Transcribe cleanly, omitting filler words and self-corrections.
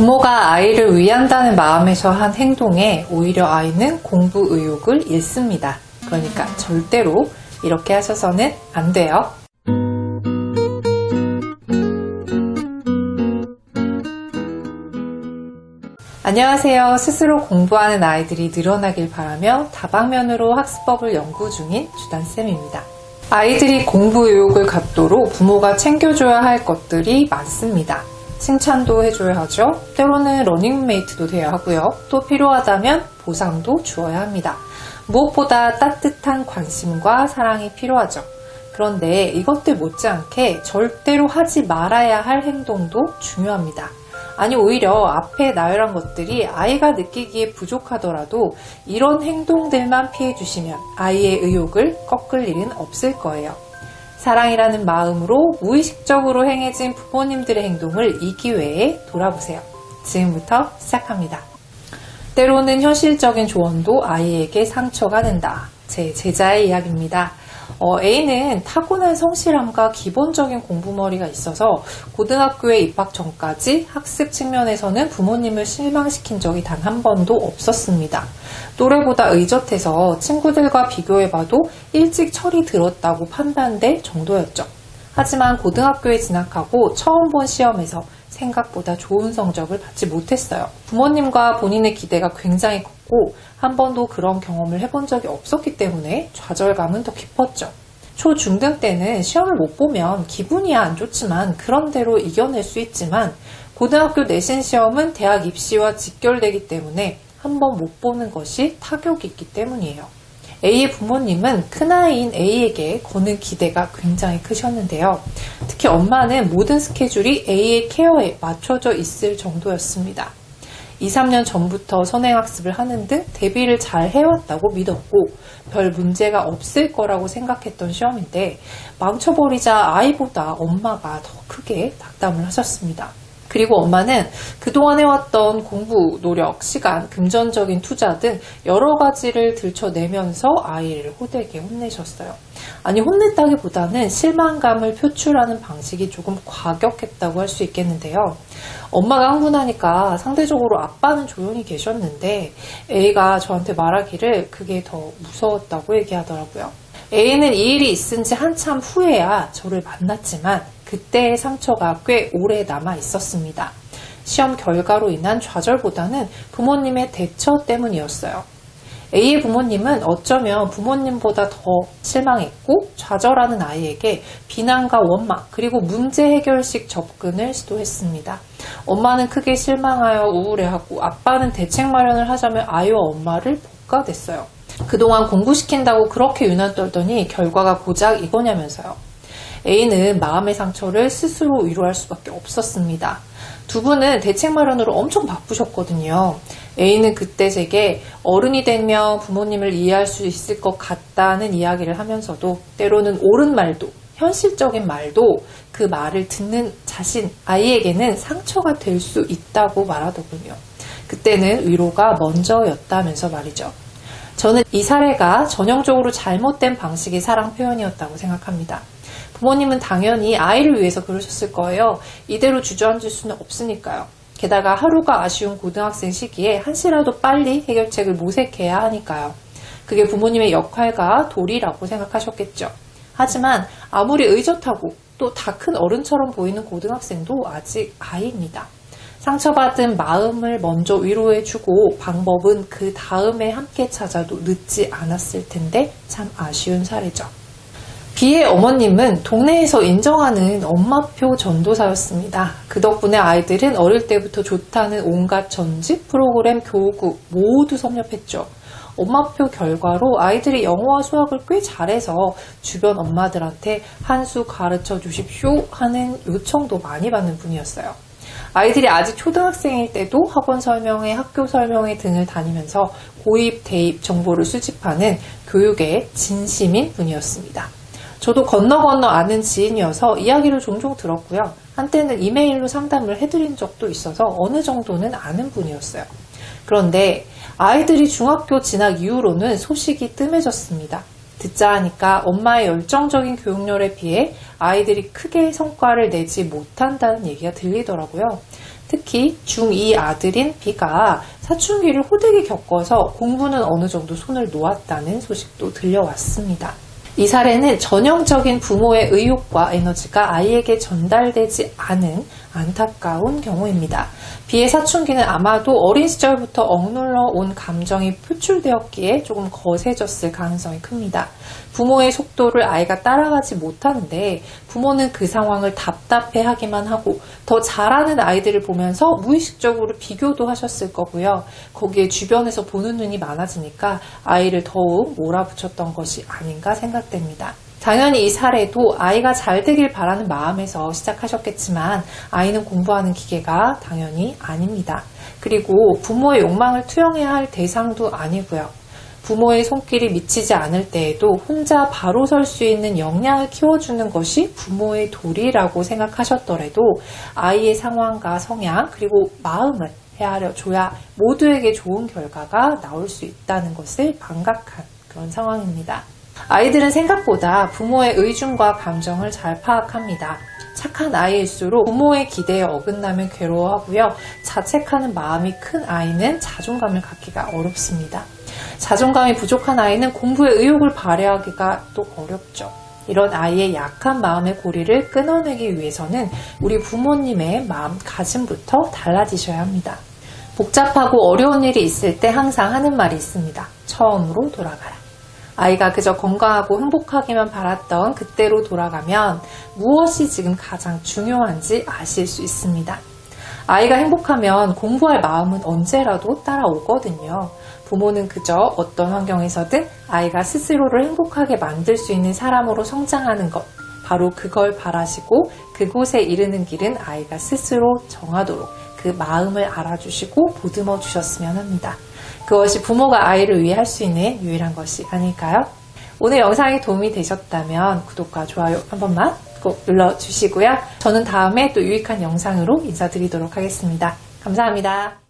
부모가 아이를 위한다는 마음에서 한 행동에 오히려 아이는 공부 의욕을 잃습니다. 그러니까 절대로 이렇게 하셔서는 안 돼요. 안녕하세요. 스스로 공부하는 아이들이 늘어나길 바라며 다방면으로 학습법을 연구 중인 주단쌤입니다. 아이들이 공부 의욕을 갖도록 부모가 챙겨줘야 할 것들이 많습니다. 칭찬도 해줘야 하죠. 때로는 러닝메이트도 돼야 하고요. 또 필요하다면 보상도 주어야 합니다. 무엇보다 따뜻한 관심과 사랑이 필요하죠. 그런데 이것들 못지않게 절대로 하지 말아야 할 행동도 중요합니다. 아니 오히려 앞에 나열한 것들이 아이가 느끼기에 부족하더라도 이런 행동들만 피해주시면 아이의 의욕을 꺾을 일은 없을 거예요. 사랑이라는 마음으로 무의식적으로 행해진 부모님들의 행동을 이 기회에 돌아보세요. 지금부터 시작합니다. 때로는 현실적인 조언도 아이에게 상처가 된다. 제 제자의 이야기입니다. A는 타고난 성실함과 기본적인 공부머리가 있어서 고등학교에 입학 전까지 학습 측면에서는 부모님을 실망시킨 적이 단 한 번도 없었습니다. 또래보다 의젓해서 친구들과 비교해봐도 일찍 철이 들었다고 판단될 정도였죠. 하지만 고등학교에 진학하고 처음 본 시험에서 생각보다 좋은 성적을 받지 못했어요. 부모님과 본인의 기대가 굉장히 컸고 한 번도 그런 경험을 해본 적이 없었기 때문에 좌절감은 더 깊었죠. 초, 중등 때는 시험을 못 보면 기분이야 안 좋지만 그런대로 이겨낼 수 있지만 고등학교 내신 시험은 대학 입시와 직결되기 때문에 한 번 못 보는 것이 타격이 있기 때문이에요. A의 부모님은 큰아이인 A에게 거는 기대가 굉장히 크셨는데요. 특히 엄마는 모든 스케줄이 A의 케어에 맞춰져 있을 정도였습니다. 2, 3년 전부터 선행학습을 하는 등 대비를 잘 해왔다고 믿었고 별 문제가 없을 거라고 생각했던 시험인데 망쳐버리자 아이보다 엄마가 더 크게 낙담을 하셨습니다. 그리고 엄마는 그동안 해왔던 공부, 노력, 시간, 금전적인 투자 등 여러 가지를 들춰내면서 아이를 호되게 혼내셨어요. 아니 혼냈다기보다는 실망감을 표출하는 방식이 조금 과격했다고 할 수 있겠는데요. 엄마가 흥분하니까 상대적으로 아빠는 조용히 계셨는데 A가 저한테 말하기를 그게 더 무서웠다고 얘기하더라고요. A는 이 일이 있은 지 한참 후에야 저를 만났지만 그때의 상처가 꽤 오래 남아 있었습니다. 시험 결과로 인한 좌절보다는 부모님의 대처 때문이었어요. A의 부모님은 어쩌면 부모님보다 더 실망했고 좌절하는 아이에게 비난과 원망 그리고 문제 해결식 접근을 시도했습니다. 엄마는 크게 실망하여 우울해하고 아빠는 대책 마련을 하자며 아이와 엄마를 볶아댔어요. 그동안 공부시킨다고 그렇게 유난 떨더니 결과가 고작 이거냐면서요. A는 마음의 상처를 스스로 위로할 수밖에 없었습니다. 두 분은 대책 마련으로 엄청 바쁘셨거든요. A는 그때 제게 어른이 되면 부모님을 이해할 수 있을 것 같다는 이야기를 하면서도 때로는 옳은 말도 현실적인 말도 그 말을 듣는 자신, 아이에게는 상처가 될 수 있다고 말하더군요. 그때는 위로가 먼저였다면서 말이죠. 저는 이 사례가 전형적으로 잘못된 방식의 사랑 표현이었다고 생각합니다. 부모님은 당연히 아이를 위해서 그러셨을 거예요. 이대로 주저앉을 수는 없으니까요. 게다가 하루가 아쉬운 고등학생 시기에 한시라도 빨리 해결책을 모색해야 하니까요. 그게 부모님의 역할과 도리라고 생각하셨겠죠. 하지만 아무리 의젓하고 또 다 큰 어른처럼 보이는 고등학생도 아직 아이입니다. 상처받은 마음을 먼저 위로해주고 방법은 그 다음에 함께 찾아도 늦지 않았을 텐데 참 아쉬운 사례죠. B의 어머님은 동네에서 인정하는 엄마표 전도사였습니다. 그 덕분에 아이들은 어릴 때부터 좋다는 온갖 전직 프로그램 교구 모두 섭렵했죠. 엄마표 결과로 아이들이 영어와 수학을 꽤 잘해서 주변 엄마들한테 한 수 가르쳐 주십시오 하는 요청도 많이 받는 분이었어요. 아이들이 아직 초등학생일 때도 학원 설명회, 학교 설명회 등을 다니면서 고입, 대입 정보를 수집하는 교육의 진심인 분이었습니다. 저도 건너 아는 지인이어서 이야기를 종종 들었고요. 한때는 이메일로 상담을 해드린 적도 있어서 어느 정도는 아는 분이었어요. 그런데 아이들이 중학교 진학 이후로는 소식이 뜸해졌습니다. 듣자 하니까 엄마의 열정적인 교육열에 비해 아이들이 크게 성과를 내지 못한다는 얘기가 들리더라고요. 특히 중2 아들인 B가 사춘기를 호되게 겪어서 공부는 어느 정도 손을 놓았다는 소식도 들려왔습니다. 이 사례는 전형적인 부모의 의욕과 에너지가 아이에게 전달되지 않은 안타까운 경우입니다. B의 사춘기는 아마도 어린 시절부터 억눌러 온 감정이 표출되었기에 조금 거세졌을 가능성이 큽니다. 부모의 속도를 아이가 따라가지 못하는데 부모는 그 상황을 답답해하기만 하고 더 잘하는 아이들을 보면서 무의식적으로 비교도 하셨을 거고요. 거기에 주변에서 보는 눈이 많아지니까 아이를 더욱 몰아붙였던 것이 아닌가 생각됩니다. 당연히 이 사례도 아이가 잘 되길 바라는 마음에서 시작하셨겠지만 아이는 공부하는 기계가 당연히 아닙니다. 그리고 부모의 욕망을 투영해야 할 대상도 아니고요. 부모의 손길이 미치지 않을 때에도 혼자 바로 설 수 있는 역량을 키워주는 것이 부모의 도리라고 생각하셨더라도 아이의 상황과 성향 그리고 마음을 헤아려 줘야 모두에게 좋은 결과가 나올 수 있다는 것을 반각한 그런 상황입니다. 아이들은 생각보다 부모의 의중과 감정을 잘 파악합니다. 착한 아이일수록 부모의 기대에 어긋나면 괴로워하고요. 자책하는 마음이 큰 아이는 자존감을 갖기가 어렵습니다. 자존감이 부족한 아이는 공부에 의욕을 발휘하기가 또 어렵죠. 이런 아이의 약한 마음의 고리를 끊어내기 위해서는 우리 부모님의 마음가짐부터 달라지셔야 합니다. 복잡하고 어려운 일이 있을 때 항상 하는 말이 있습니다. 처음으로 돌아가라. 아이가 그저 건강하고 행복하기만 바랐던 그때로 돌아가면 무엇이 지금 가장 중요한지 아실 수 있습니다. 아이가 행복하면 공부할 마음은 언제라도 따라오거든요. 부모는 그저 어떤 환경에서든 아이가 스스로를 행복하게 만들 수 있는 사람으로 성장하는 것, 바로 그걸 바라시고 그곳에 이르는 길은 아이가 스스로 정하도록 그 마음을 알아주시고 보듬어 주셨으면 합니다. 그것이 부모가 아이를 위해 할 수 있는 유일한 것이 아닐까요? 오늘 영상이 도움이 되셨다면 구독과 좋아요 한 번만 꼭 눌러주시고요. 저는 다음에 또 유익한 영상으로 인사드리도록 하겠습니다. 감사합니다.